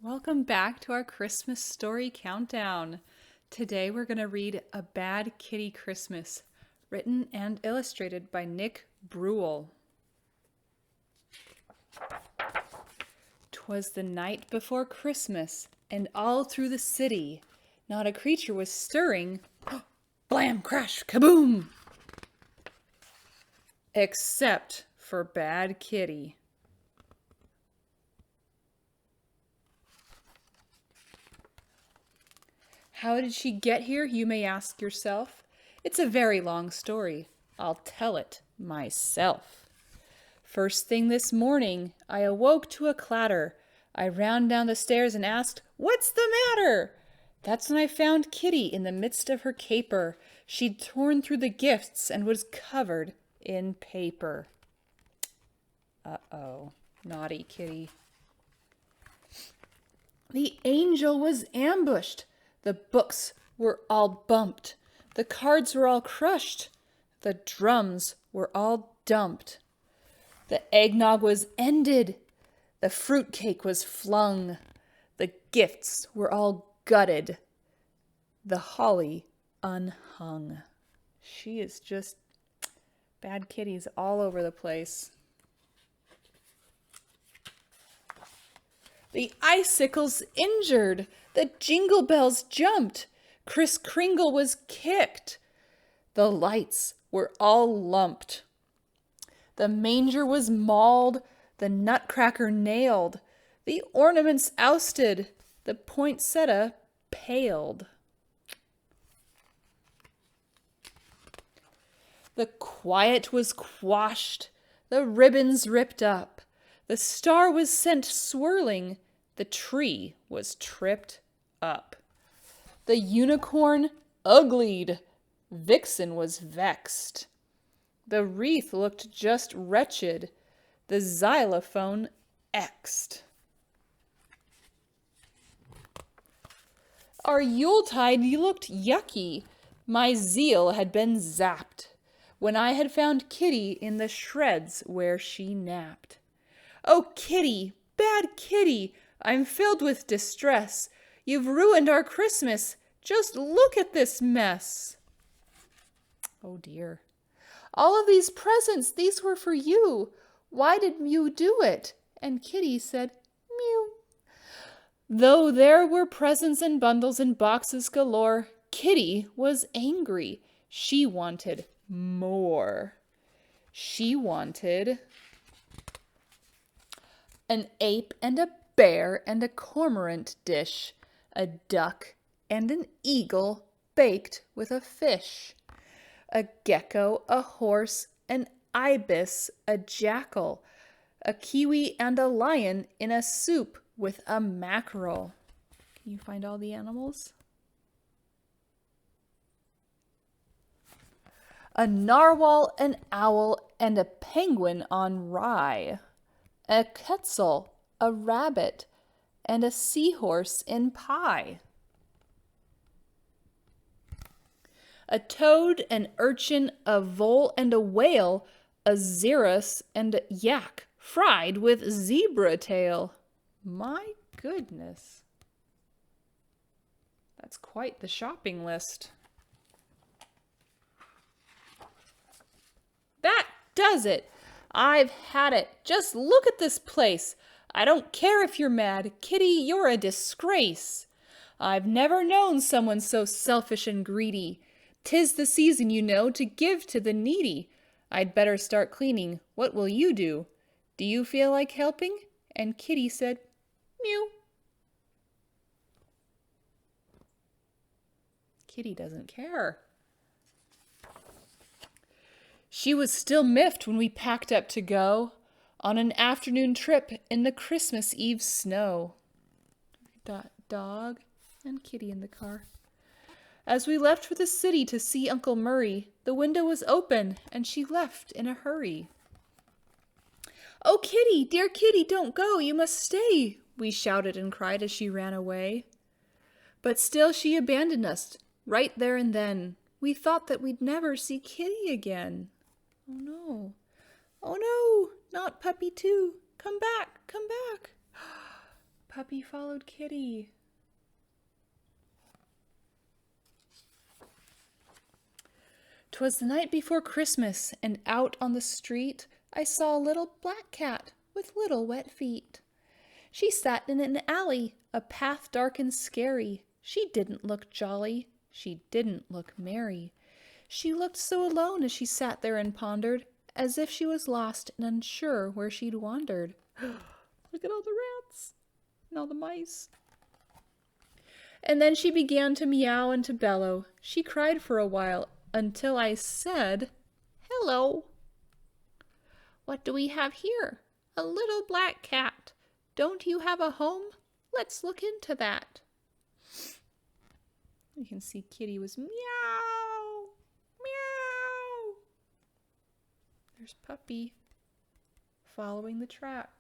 Welcome back to our Christmas story countdown. Today we're going to read A Bad Kitty Christmas, written and illustrated by Nick Bruhl. 'Twas the night before Christmas, and all through the city not a creature was stirring. Blam, crash, kaboom! Except for Bad Kitty. How did she get here, you may ask yourself? It's a very long story. I'll tell it myself. First thing this morning, I awoke to a clatter. I ran down the stairs and asked, "What's the matter?" That's when I found Kitty in the midst of her caper. She'd torn through the gifts and was covered in paper. Uh-oh, naughty Kitty. The angel was ambushed. The books were all bumped. The cards were all crushed. The drums were all dumped. The eggnog was ended. The fruitcake was flung. The gifts were all gutted. The holly unhung. She is just Bad Kitty's all over the place. The icicles injured. The jingle bells jumped. Kris Kringle was kicked. The lights were all lumped. The manger was mauled. The nutcracker nailed. The ornaments ousted. The poinsettia paled. The quiet was quashed. The ribbons ripped up. The star was sent swirling. The tree was tripped up. The unicorn uglied. Vixen was vexed. The wreath looked just wretched. The xylophone X'd. Our Yuletide looked yucky. My zeal had been zapped when I had found Kitty in the shreds where she napped. Oh, Kitty, Bad Kitty, I'm filled with distress. You've ruined our Christmas. Just look at this mess. Oh, dear. All of these presents, these were for you. Why did you do it? And Kitty said, mew. Though there were presents and bundles and boxes galore, Kitty was angry. She wanted more. She wanted an ape and a bear and a cormorant dish, a duck and an eagle baked with a fish, a gecko, a horse, an ibis, a jackal, a kiwi and a lion in a soup with a mackerel. Can you find all the animals? A narwhal, an owl, and a penguin on rye, a quetzal, a rabbit, and a seahorse in pie. A toad, an urchin, a vole, and a whale, a xerus, and a yak, fried with zebra tail. My goodness. That's quite the shopping list. That does it. I've had it. Just look at this place. I don't care if you're mad. Kitty, you're a disgrace. I've never known someone so selfish and greedy. 'Tis the season, you know, to give to the needy. I'd better start cleaning. What will you do? Do you feel like helping? And Kitty said, mew. Kitty doesn't care. She was still miffed when we packed up to go on an afternoon trip in the Christmas Eve snow. Dog and Kitty in the car. As we left for the city to see Uncle Murray, the window was open and she left in a hurry. Oh, Kitty, dear Kitty, don't go, you must stay, we shouted and cried as she ran away. But still she abandoned us right there and then. We thought that we'd never see Kitty again. Oh no. Oh no, not Puppy too. Come back, come back. Puppy followed Kitty. "'Twas the night before Christmas, and out on the street I saw a little black cat with little wet feet. She sat in an alley, a path dark and scary. She didn't look jolly, she didn't look merry. She looked so alone as she sat there and pondered, as if she was lost and unsure where she'd wandered." Look at all the rats and all the mice. "And then she began to meow and to bellow. She cried for a while until I said, 'Hello.' 'What do we have here?' 'A little black cat. Don't you have a home? Let's look into that.'" You can see Kitty was meow, meow. There's Puppy following the tracks.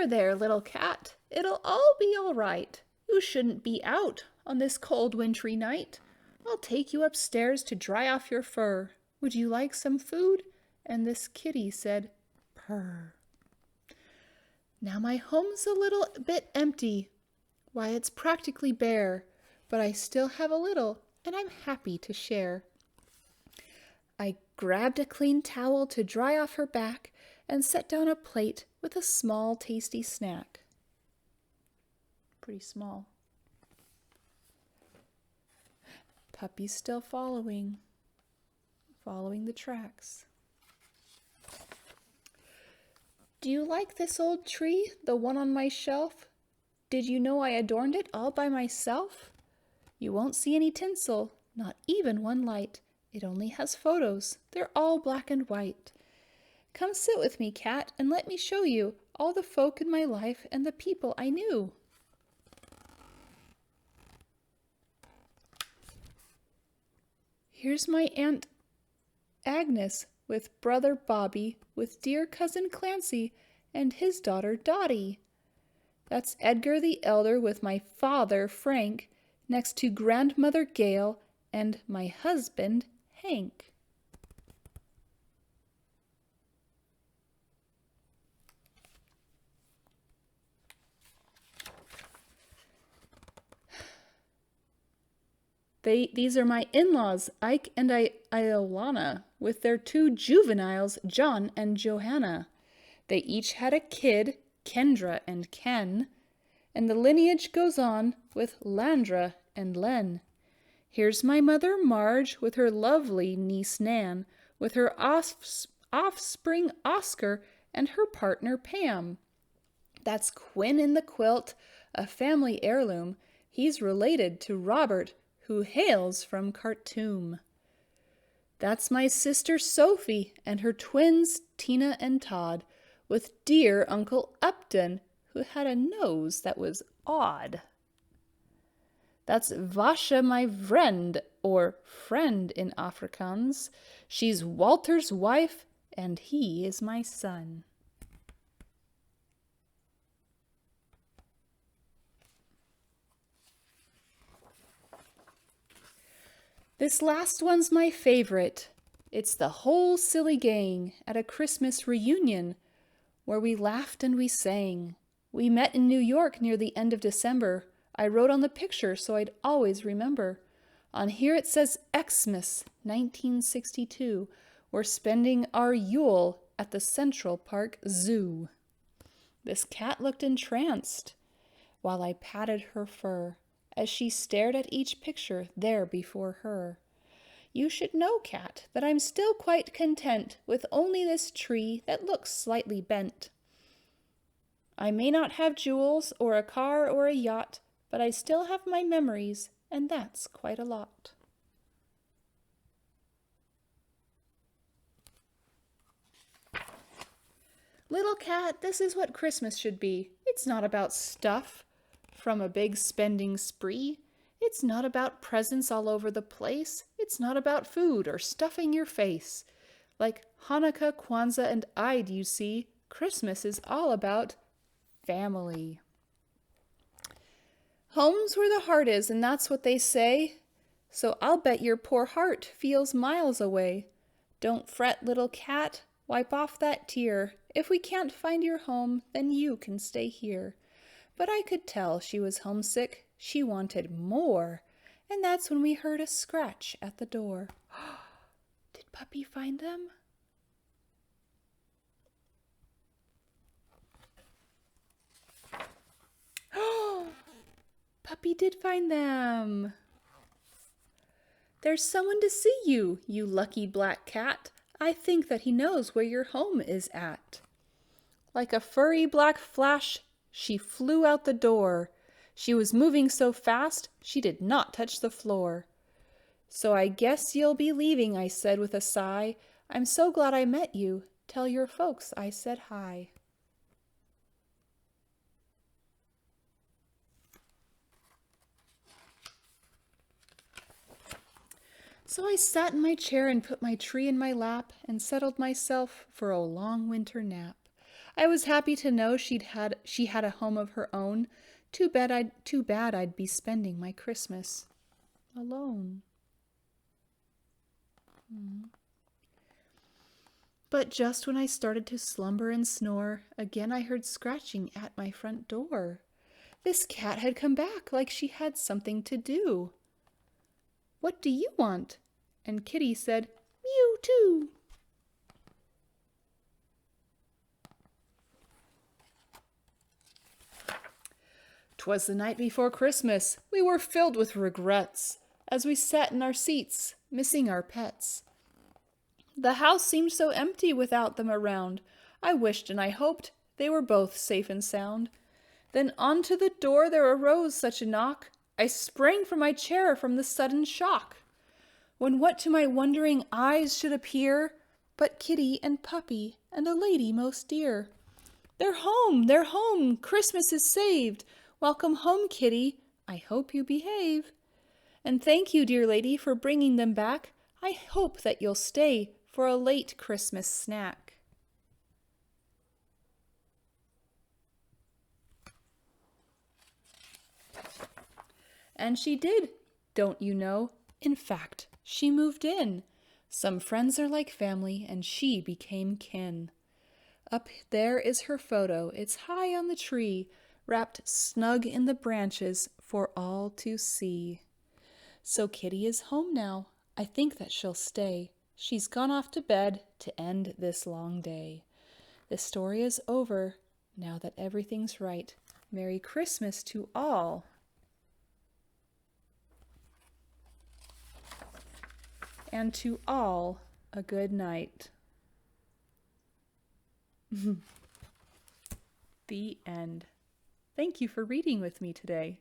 There, little cat. It'll all be all right. You shouldn't be out on this cold wintry night. I'll take you upstairs to dry off your fur. Would you like some food?" And this kitty said, "Purr." "Now my home's a little bit empty. Why, it's practically bare, but I still have a little, and I'm happy to share." I grabbed a clean towel to dry off her back and set down a plate with a small, tasty snack. Pretty small. Puppy's still following the tracks. "Do you like this old tree, the one on my shelf? Did you know I adorned it all by myself? You won't see any tinsel, not even one light. It only has photos, they're all black and white. Come sit with me, cat, and let me show you all the folk in my life and the people I knew." Here's my Aunt Agnes with brother Bobby, with dear cousin Clancy and his daughter Dottie. That's Edgar the elder with my father Frank, next to grandmother Gail and my husband Hank. These are my in-laws, Ike and Iolana, with their two juveniles, John and Johanna. They each had a kid, Kendra and Ken, and the lineage goes on with Landra and Len. Here's my mother Marge with her lovely niece Nan, with her offspring Oscar and her partner Pam. That's Quinn in the quilt, a family heirloom. He's related to Robert, who hails from Khartoum. That's my sister Sophie and her twins Tina and Todd, with dear Uncle Upton, who had a nose that was odd. That's Vasha, my vriend, or friend in Afrikaans. She's Walter's wife, and he is my son. This last one's my favorite. It's the whole silly gang at a Christmas reunion where we laughed and we sang. We met in New York near the end of December. I wrote on the picture so I'd always remember. On here it says Xmas 1962. We're spending our Yule at the Central Park Zoo. This cat looked entranced while I patted her fur, as she stared at each picture there before her. You should know, cat, that I'm still quite content with only this tree that looks slightly bent. I may not have jewels or a car or a yacht, but I still have my memories, and that's quite a lot. Little cat, this is what Christmas should be. It's not about stuff from a big spending spree. It's not about presents all over the place. It's not about food or stuffing your face. Like Hanukkah, Kwanzaa, and Eid, you see, Christmas is all about family. Home's where the heart is, and that's what they say. So I'll bet your poor heart feels miles away. Don't fret, little cat, wipe off that tear. If we can't find your home, then you can stay here. But I could tell she was homesick, she wanted more, and that's when we heard a scratch at the door. Did Puppy find them? Puppy did find them. There's someone to see you, you lucky black cat. I think that he knows where your home is at. Like a furry black flash, she flew out the door. She was moving so fast, she did not touch the floor. So I guess you'll be leaving, I said with a sigh. I'm so glad I met you. Tell your folks I said hi. So I sat in my chair and put my tree in my lap and settled myself for a long winter nap. I was happy to know she had a home of her own. Too bad I'd be spending my Christmas alone. But just when I started to slumber and snore, again I heard scratching at my front door. This cat had come back like she had something to do. What do you want? And Kitty said, Mew too. 'Twas the night before Christmas. We were filled with regrets as we sat in our seats, missing our pets. The house seemed so empty without them around. I wished and I hoped they were both safe and sound. Then onto the door there arose such a knock, I sprang from my chair from the sudden shock. When what to my wondering eyes should appear but Kitty and Puppy and a lady most dear. They're home, they're home, Christmas is saved. Welcome home, Kitty, I hope you behave. And thank you, dear lady, for bringing them back. I hope that you'll stay for a late Christmas snack. And she did, don't you know? In fact, she moved in. Some friends are like family, and she became kin. Up there is her photo. It's high on the tree, wrapped snug in the branches for all to see. So Kitty is home now. I think that she'll stay. She's gone off to bed to end this long day. The story is over now that everything's right. Merry Christmas to all. And to all a good night. The end. Thank you for reading with me today.